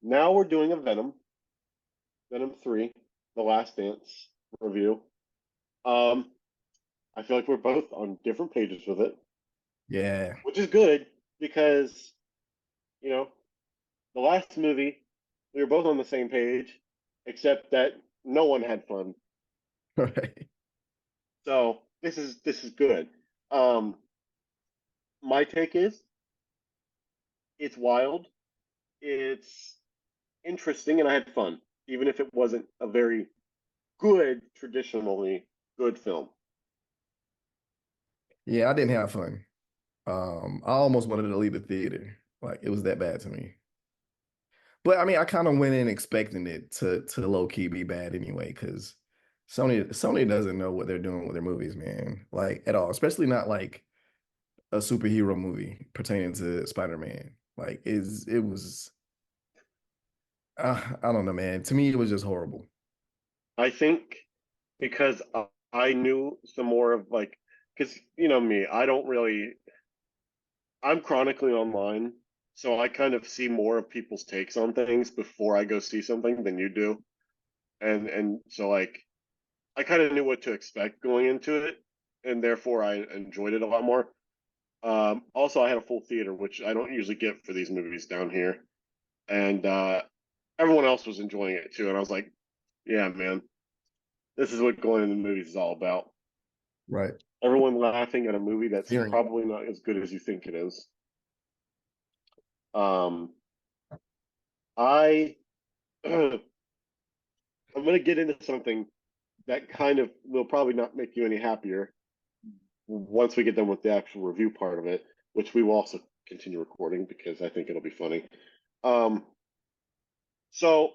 Now we're doing a Venom 3, The Last Dance review. Um, I feel like we're both on different pages with it, Yeah. which is good because, you know, the last movie, we were both on the same page, except that no one had fun. Right. So this is good. Um, my take is it's wild, it's interesting, and I had fun, even if it wasn't a very good, traditionally good film. Yeah, I didn't have fun. I almost wanted to leave the theater. Like it was that bad to me. But I mean, I kind of went in expecting it to low key be bad anyway, because Sony doesn't know what they're doing with their movies, man. Like at all, especially not like a superhero movie pertaining to Spider-Man. Like it was I don't know, man. To me, it was just horrible. I think because I knew some more of like, because you know me, I don't really, I'm chronically online, so I kind of see more of people's takes on things before I go see something than you do, and so like I kind of knew what to expect going into it, and therefore I enjoyed it a lot more. Also, I had a full theater, which I don't usually get for these movies down here, and everyone else was enjoying it too, and I was like, yeah, man, this is what going into the movies is all about. Right. Everyone laughing at a movie that's Hearing. probably not as good as you think it is. Um, I I'm going to get into something that kind of will probably not make you any happier once we get done with the actual review part of it, which we will also continue recording because I think it'll be funny. Um, so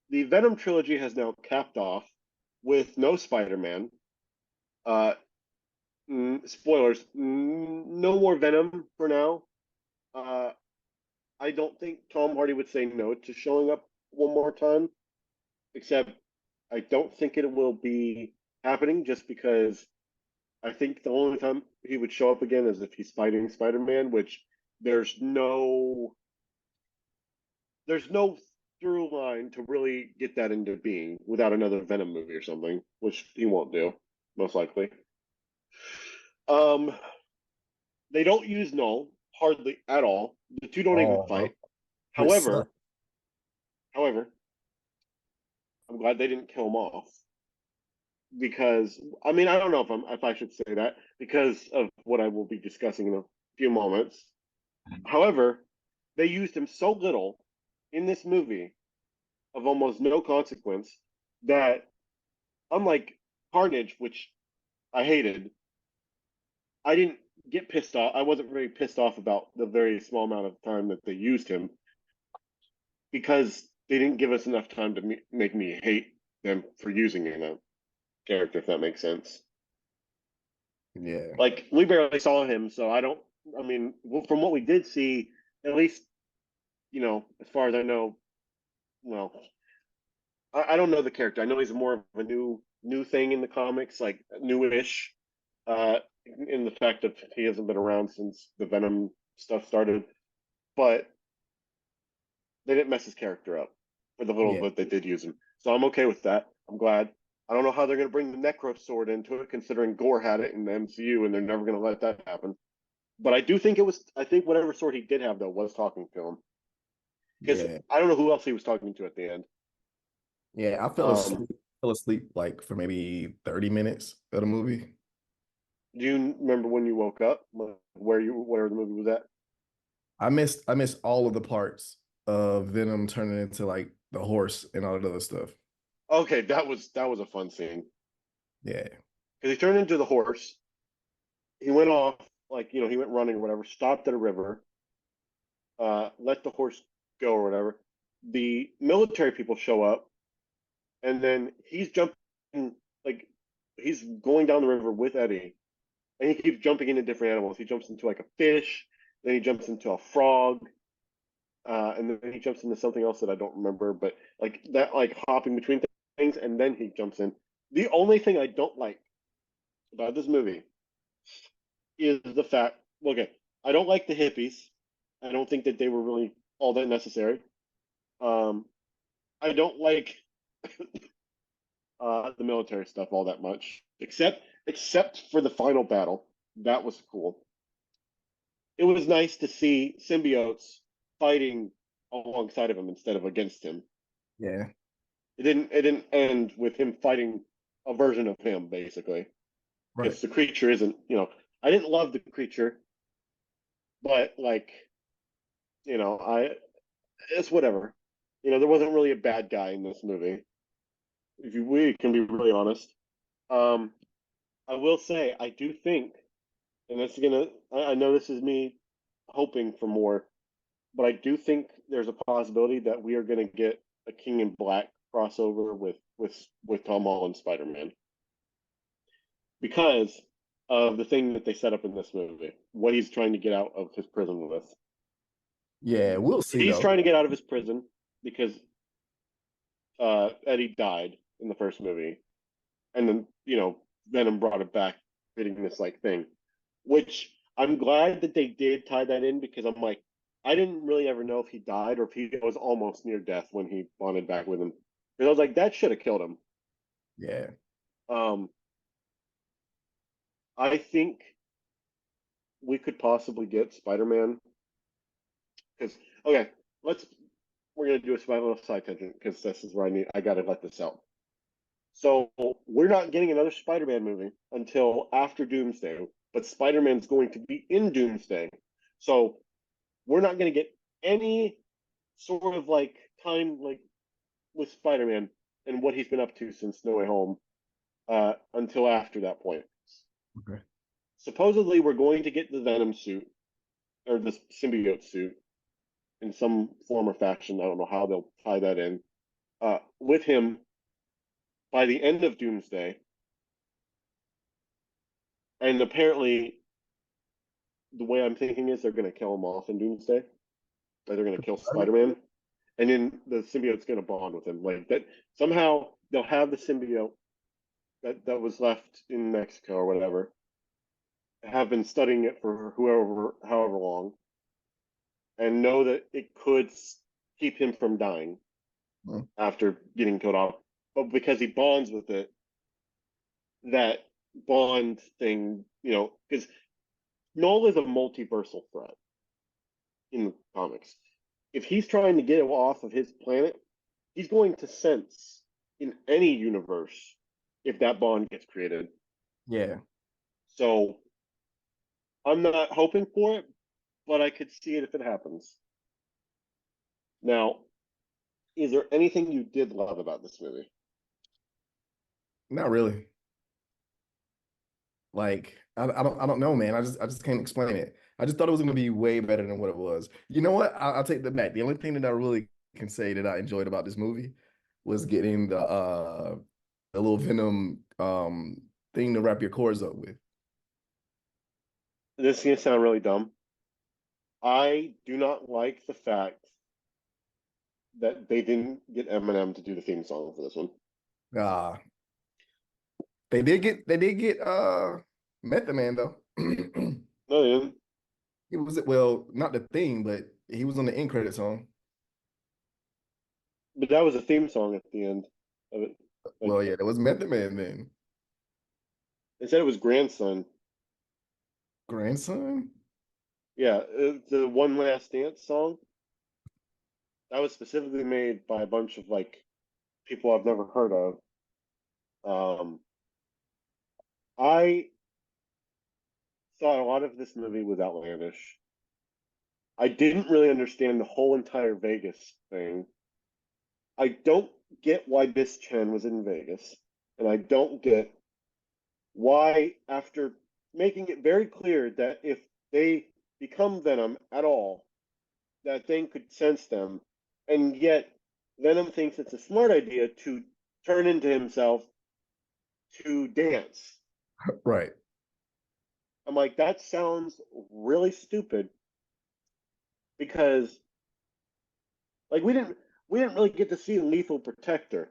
the Venom trilogy has now capped off with no Spider-Man. Uh, Spoilers, no more Venom for now. Uh, I don't think Tom Hardy would say no to showing up one more time, except I don't think it will be happening just because I think the only time he would show up again is if he's fighting Spider-Man, which there's no there's no through line to really get that into being without another Venom movie or something, which he won't do, most likely. Um, they don't use Null hardly at all. The two don't even Oh, fight. which sucked. However, I'm glad they didn't kill him off because I mean I don't know if I should say that because of what I will be discussing in a few moments. However, they used him so little in this movie of almost no consequence that unlike Carnage, which I hated, I didn't get pissed off. I wasn't very pissed off about the very small amount of time that they used him because they didn't give us enough time to make me hate them for using a character, if that makes sense. Yeah. Like we barely saw him, so I don't. I mean, from what we did see, at least as far as I know, well, I don't know the character. I know he's more of a new thing in the comics, like newish, in the fact that he hasn't been around since the Venom stuff started. But they didn't mess his character up for the little Yeah. bit they did use him, so I'm okay with that. I'm glad. I don't know how they're going to bring the Necro Sword into it, considering Gore had it in the MCU, and they're never going to let that happen. But I do think it was. I think whatever sword he did have though was talking to him because Yeah. I don't know who else he was talking to at the end. Yeah. I Um, fell asleep like for maybe 30 minutes of the movie. do you remember when you woke up, where the movie was at? I missed all of the parts of Venom turning into like the horse and all that other stuff. Okay, that was a fun scene Yeah. because he turned into the horse. He went off like he went running or whatever. Stopped at a river. Let the horse go or whatever. The military people show up, and then he's jumping like he's going down the river with Eddie, and he keeps jumping into different animals. He jumps into like a fish, then he jumps into a frog, and then he jumps into something else that I don't remember. But like that, like hopping between things, and then he jumps in. The only thing I don't like about this movie is the fact. Okay, I don't like the hippies. I don't think that they were really. all that necessary. Um, I don't like the military stuff all that much, except for the final battle. That was cool. It was nice to see symbiotes fighting alongside of him instead of against him. Yeah, It didn't end with him fighting a version of him, basically, right. because the creature isn't. I didn't love the creature, but like, I it's whatever. There wasn't really a bad guy in this movie. If we can be really honest. Um, I will say I do think, and that's gonna. I know this is me hoping for more, but I do think there's a possibility that we are gonna get a King in Black crossover with Tom Holland Spider-Man because of the thing that they set up in this movie, what he's trying to get out of his prison with. Yeah, we'll see He's though. trying to get out of his prison because Eddie died in the first movie, and then Venom brought it back, creating this like thing, which I'm glad that they did tie that in because I'm like, I didn't really ever know if he died or if he was almost near death when he bonded back with him. Because I was like, that should have killed him. Yeah. Um, I think we could possibly get Spider-Man because okay, let's we're gonna do a little side tangent because this is where I gotta let this out. So we're not getting another Spider-Man movie until after Doomsday, but Spider-Man's going to be in Doomsday. So we're not going to get any sort of like time like with Spider-Man and what he's been up to since No Way Home until after that point. Okay. Supposedly, we're going to get the Venom suit or the symbiote suit in some form or fashion. I don't know how they'll tie that in with him by the end of Doomsday. And apparently, the way I'm thinking is they're going to kill him off in Doomsday. Like they're going to kill Spider-Man, and then the symbiote's going to bond with him. Like that somehow they'll have the symbiote that was left in Mexico or whatever, have been studying it for however long, and know that it could keep him from dying Mm. after getting killed off. But because he bonds with it, that bond thing, because Null is a multiversal threat in the comics. If he's trying to get him off of his planet, he's going to sense in any universe if that bond gets created. Yeah. So I'm not hoping for it, but I could see it if it happens. Now, is there anything you did love about this movie? Not really. Like I don't know, man. I just can't explain it. I just thought it was gonna be way better than what it was. You know what? I'll take that back. The only thing that I really can say that I enjoyed about this movie was getting the little Venom thing to wrap your cords up with. This is going to sound really dumb. I do not like the fact that they didn't get Eminem to do the theme song for this one. Ah, they did get Method Man though. No, they didn't. It was well, not the theme, but he was on the end credit song. But that was a theme song at the end of it. Like Well, yeah, that was Method Man then. they said it was grandson. Grandson? Yeah, the One Last Dance song that was specifically made by a bunch of like people I've never heard of. I thought a lot of this movie was outlandish. I didn't really understand the whole entire Vegas thing. I don't get why Miss Chen was in Vegas, and I don't get why, after making it very clear that if they become Venom at all, that thing could sense them, and yet Venom thinks it's a smart idea to turn into himself to dance. Right. I'm like, that sounds really stupid because like we didn't really get to see Lethal Protector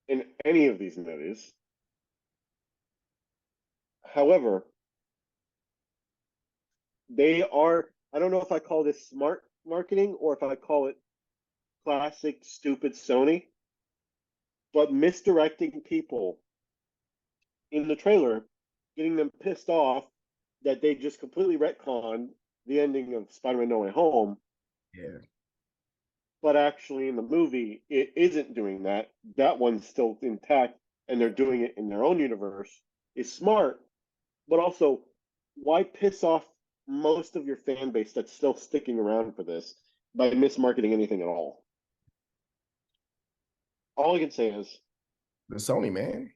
in any of these movies. However, they are I don't know if I call this smart, marketing or if I call it classic stupid Sony, but misdirecting people in the trailer, getting them pissed off that they just completely retconned the ending of Spider-Man No Way Home, Yeah. but actually in the movie it isn't doing that. That one's still intact, and they're doing it in their own universe. Is smart, but also why piss off most of your fan base that's still sticking around for this by mismarketing anything at all? All I can say is The Sony, man.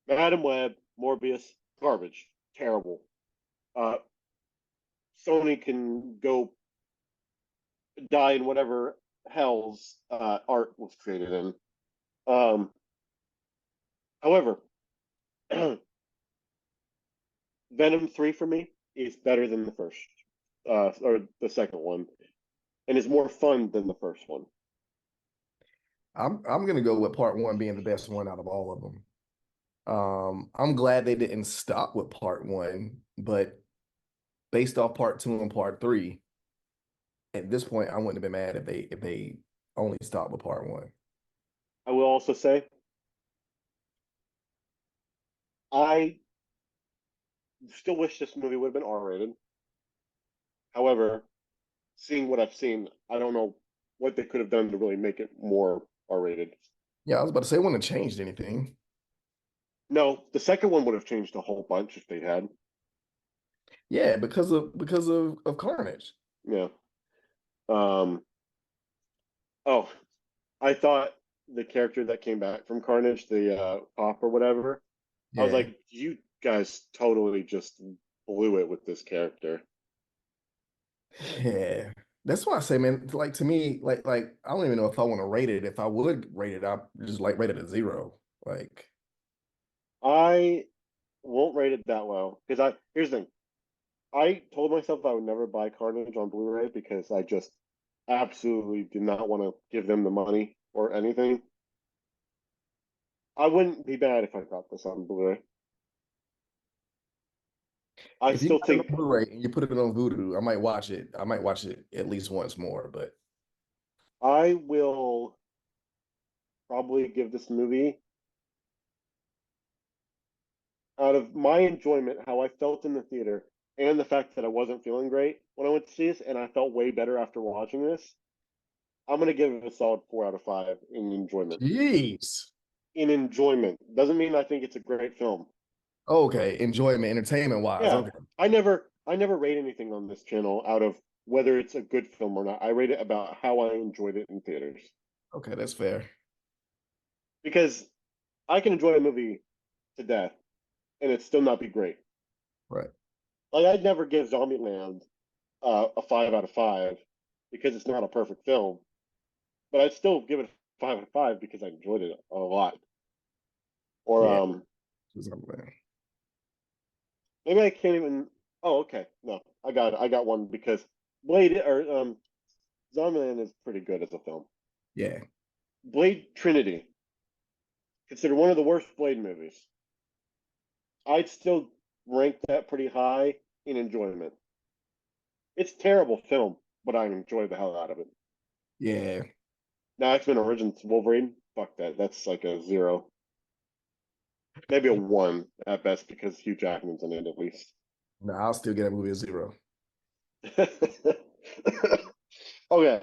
Madam Web, Morbius, garbage, terrible. Uh, Sony can go die in whatever hell's art was created in. Um, However, Venom 3 for me is better than the first, or the second one, and is more fun than the first one. I'm gonna go with part one being the best one out of all of them. I'm glad they didn't stop with part one, but based off part two and part three, at this point, I wouldn't have been mad if they only stopped with part one. I will also say, I still wish this movie would have been R-rated. However, seeing what I've seen, I don't know what they could have done to really make it more R-rated. Yeah, I was about to say it wouldn't have changed anything. No, the second one would have changed a whole bunch if they had. Yeah, because of Carnage. Yeah. Um. Oh, I thought the character that came back from Carnage, the cop or whatever, I was Yeah. like, you guys totally just blew it with this character. Yeah. That's why I say, man, like to me, like I don't even know if I want to rate it. If I would rate it, I just like rate it a zero. Like, I won't rate it that low because I here's the thing. I told myself I would never buy Carnage on Blu-ray because I just absolutely did not want to give them the money or anything. I wouldn't be bad if I got this on Blu-ray. I if you still got it on think Blu-ray and you put it on Vudu, I might watch it. I might watch it at least once more, but I will probably give this movie out of my enjoyment, how I felt in the theater, and the fact that I wasn't feeling great when I went to see this, and I felt way better after watching this. I'm gonna give it a solid 4 out of 5 in enjoyment. jeez. In enjoyment doesn't mean I think it's a great film. Okay, enjoyment, entertainment wise. Yeah, Okay. I never rate anything on this channel out of whether it's a good film or not. I rate it about how I enjoyed it in theaters Okay, that's fair. because I can enjoy a movie to death and it still not be great. Right. Like I'd never give Zombieland a 5 out of 5 because it's not a perfect film, but I'd still give it 5 out of 5 because I enjoyed it a lot. Or Yeah. Zombieland. maybe I can't even. Oh, okay, no, I got one because Blade or Zombieland is pretty good as a film. Yeah. Blade Trinity, considered one of the worst Blade movies. I'd still rank that pretty high in enjoyment. It's a terrible film, but I enjoy the hell out of it. Yeah. Now X Men Origins Wolverine, fuck that. That's like a 0, maybe a 1 at best because Hugh Jackman's in it at least. No, I'll still get a movie a zero. Okay,